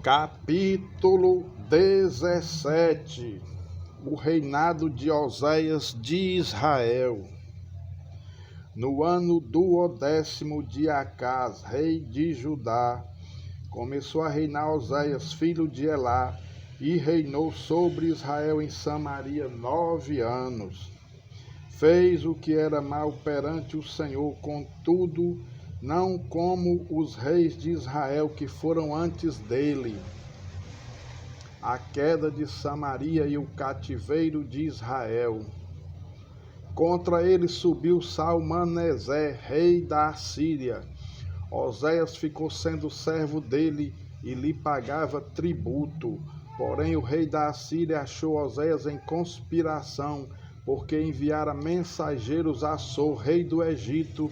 Capítulo 17. O reinado de Oséias de Israel. No ano do 10º de Acás, rei de Judá, começou a reinar Oséias, filho de Elá, e reinou sobre Israel em Samaria 9 anos. Fez o que era mal perante o Senhor, contudo, não como os reis de Israel que foram antes dele. A queda de Samaria e o cativeiro de Israel. Contra ele subiu Salmaneser, rei da Assíria. Oséias ficou sendo servo dele e lhe pagava tributo. Porém, o rei da Assíria achou Oséias em conspiração, porque enviara mensageiros a So, rei do Egito,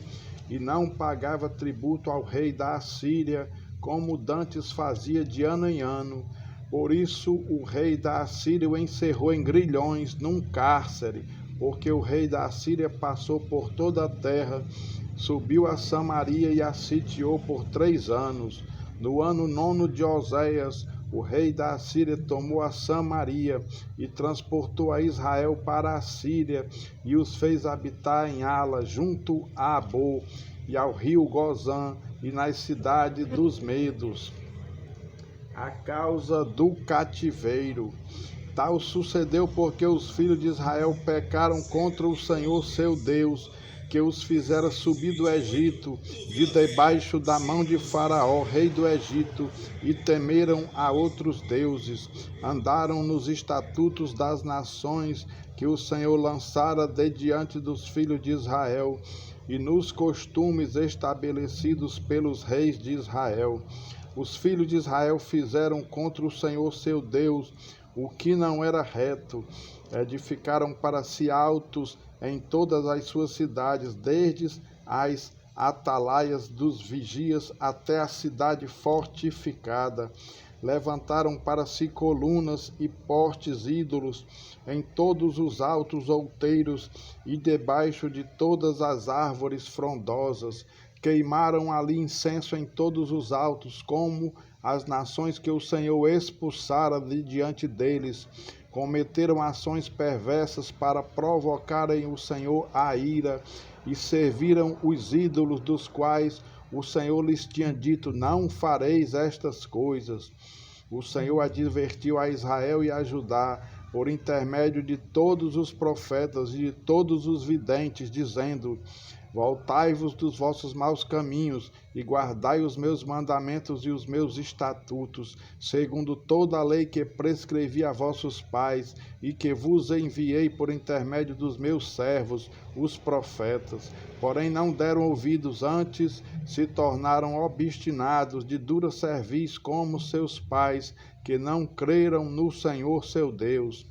e não pagava tributo ao rei da Assíria, como dantes fazia de ano em ano. Por isso o rei da Assíria o encerrou em grilhões num cárcere, porque o rei da Assíria passou por toda a terra, subiu a Samaria e a sitiou por 3 anos. No ano 9º de Oséias, o rei da Assíria tomou a Samaria e transportou a Israel para a Síria e os fez habitar em Ala, junto a Abô e ao rio Gozã e nas cidades dos Medos. A causa do cativeiro. Tal sucedeu porque os filhos de Israel pecaram contra o Senhor seu Deus, que os fizera subir do Egito, de debaixo da mão de Faraó, rei do Egito, e temeram a outros deuses. Andaram nos estatutos das nações que o Senhor lançara de diante dos filhos de Israel, e nos costumes estabelecidos pelos reis de Israel. Os filhos de Israel fizeram contra o Senhor seu Deus o que não era reto. Edificaram para si altos em todas as suas cidades, desde as atalaias dos vigias até a cidade fortificada. Levantaram para si colunas e postes ídolos em todos os altos outeiros e debaixo de todas as árvores frondosas. Queimaram ali incenso em todos os altos, como as nações que o Senhor expulsara de diante deles. Cometeram ações perversas para provocarem o Senhor à ira, e serviram os ídolos dos quais o Senhor lhes tinha dito: não fareis estas coisas. O Senhor advertiu a Israel e a Judá, por intermédio de todos os profetas e de todos os videntes, dizendo: voltai-vos dos vossos maus caminhos e guardai os meus mandamentos e os meus estatutos, segundo toda a lei que prescrevi a vossos pais e que vos enviei por intermédio dos meus servos, os profetas. Porém não deram ouvidos, antes se tornaram obstinados, de dura cerviz como seus pais, que não creram no Senhor seu Deus.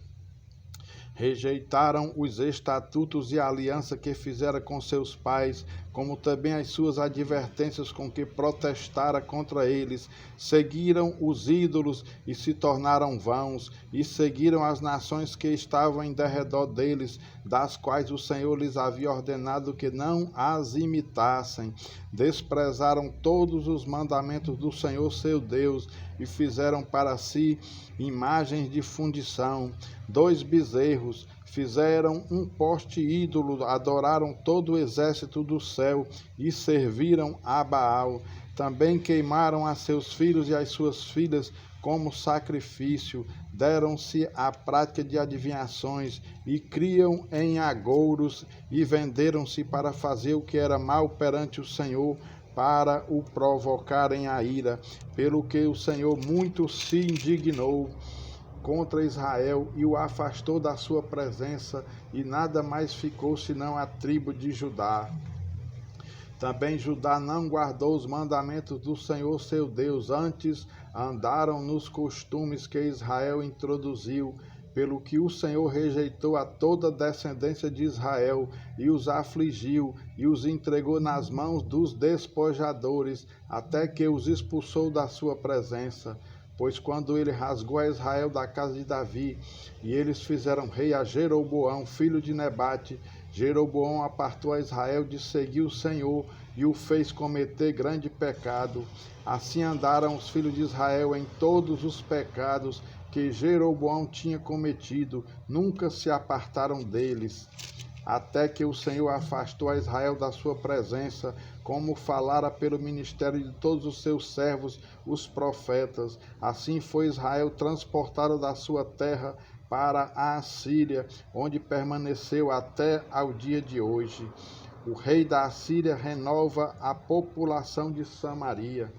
Rejeitaram os estatutos e a aliança que fizera com seus pais, como também as suas advertências com que protestara contra eles. Seguiram os ídolos e se tornaram vãos, e seguiram as nações que estavam em derredor deles, das quais o Senhor lhes havia ordenado que não as imitassem. Desprezaram todos os mandamentos do Senhor seu Deus e fizeram para si imagens de fundição, 2 bezerros, fizeram um poste ídolo, adoraram todo o exército do céu e serviram a Baal. Também queimaram a seus filhos e as suas filhas como sacrifício, deram-se à prática de adivinhações e criam em agouros, e venderam-se para fazer o que era mal perante o Senhor, para o provocarem a ira, pelo que o Senhor muito se indignou contra Israel e o afastou da sua presença, e nada mais ficou senão a tribo de Judá. Também Judá não guardou os mandamentos do Senhor seu Deus, antes andaram nos costumes que Israel introduziu, pelo que o Senhor rejeitou a toda a descendência de Israel, e os afligiu, e os entregou nas mãos dos despojadores, até que os expulsou da sua presença. Pois quando ele rasgou a Israel da casa de Davi, e eles fizeram rei a Jeroboão, filho de Nebate, Jeroboão apartou a Israel de seguir o Senhor, e o fez cometer grande pecado. Assim andaram os filhos de Israel em todos os pecados que Jeroboão tinha cometido, nunca se apartaram deles, até que o Senhor afastou a Israel da sua presença, como falara pelo ministério de todos os seus servos, os profetas. Assim foi Israel transportado da sua terra para a Assíria, onde permaneceu até ao dia de hoje. O rei da Assíria renova a população de Samaria.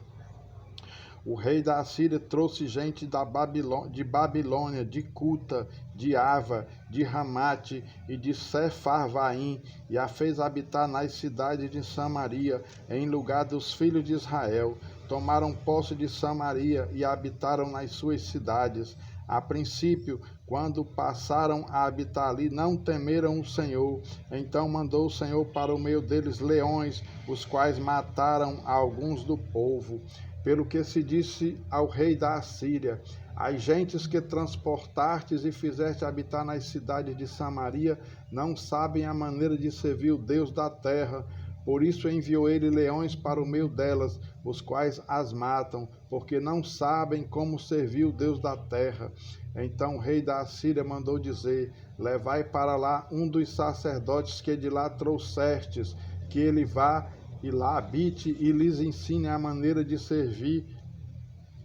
O rei da Assíria trouxe gente de Babilônia, de Cuta, de Ava, de Ramate e de Sefarvaim, e a fez habitar nas cidades de Samaria, em lugar dos filhos de Israel. Tomaram posse de Samaria e habitaram nas suas cidades. A princípio, quando passaram a habitar ali, não temeram o Senhor. Então mandou o Senhor para o meio deles leões, os quais mataram alguns do povo. Pelo que se disse ao rei da Assíria: as gentes que transportastes e fizeste habitar nas cidades de Samaria não sabem a maneira de servir o Deus da terra. Por isso enviou ele leões para o meio delas, os quais as matam, porque não sabem como servir o Deus da terra. Então o rei da Assíria mandou dizer: levai para lá um dos sacerdotes que de lá trouxestes, que ele vá e lá habite e lhes ensine a maneira de servir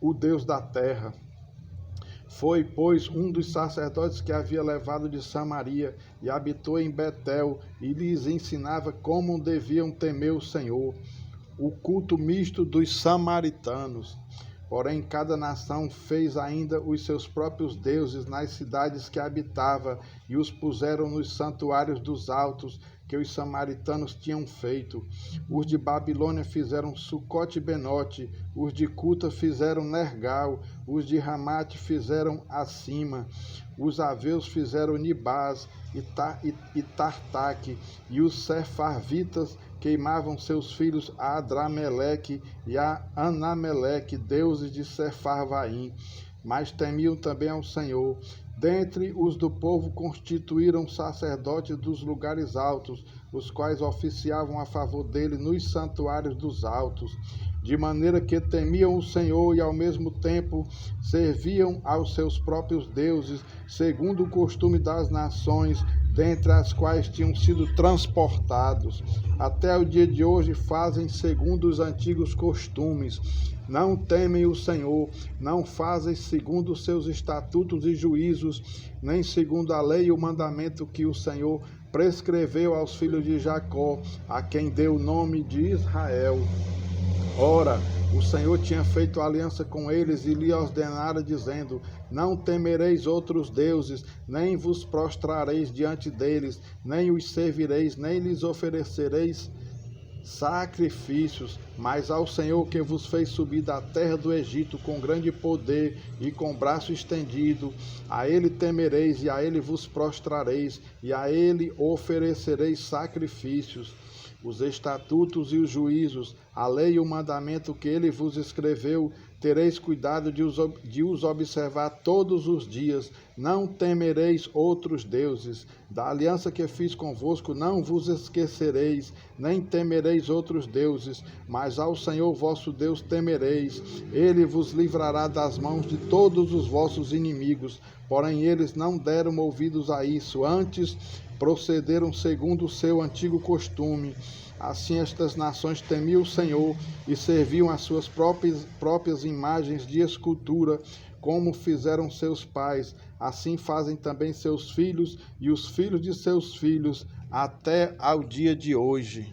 o Deus da terra. Foi, pois, um dos sacerdotes que havia levado de Samaria e habitou em Betel e lhes ensinava como deviam temer o Senhor, o culto misto dos samaritanos. Porém, cada nação fez ainda os seus próprios deuses nas cidades que habitava e os puseram nos santuários dos altos que os samaritanos tinham feito. Os de Babilônia fizeram Sucote e Benote, os de Cuta fizeram Nergal, os de Ramate fizeram Acima, os aveus fizeram Nibás e Tartaque, e os sefarvitas queimavam seus filhos a Adrameleque e a Anameleque, deuses de Sefarvaim, mas temiam também ao Senhor. Dentre os do povo constituíram sacerdotes dos lugares altos, os quais oficiavam a favor dele nos santuários dos altos, de maneira que temiam o Senhor e ao mesmo tempo serviam aos seus próprios deuses, segundo o costume das nações, dentre as quais tinham sido transportados. Até o dia de hoje fazem segundo os antigos costumes. Não temem o Senhor, não fazem segundo os seus estatutos e juízos, nem segundo a lei e o mandamento que o Senhor prescreveu aos filhos de Jacó, a quem deu o nome de Israel. Ora, o Senhor tinha feito aliança com eles e lhe ordenara, dizendo: não temereis outros deuses, nem vos prostrareis diante deles, nem os servireis, nem lhes oferecereis sacrifícios, mas ao Senhor que vos fez subir da terra do Egito com grande poder e com braço estendido, a ele temereis e a ele vos prostrareis e a ele oferecereis sacrifícios. Os estatutos e os juízos, a lei e o mandamento que ele vos escreveu, tereis cuidado de os observar todos os dias. Não temereis outros deuses. Da aliança que fiz convosco não vos esquecereis, nem temereis outros deuses, mas ao Senhor vosso Deus temereis. Ele vos livrará das mãos de todos os vossos inimigos. Porém eles não deram ouvidos a isso, antes procederam segundo o seu antigo costume. Assim estas nações temiam o Senhor e serviam as suas próprias imagens de escultura, como fizeram seus pais. Assim fazem também seus filhos e os filhos de seus filhos, até ao dia de hoje.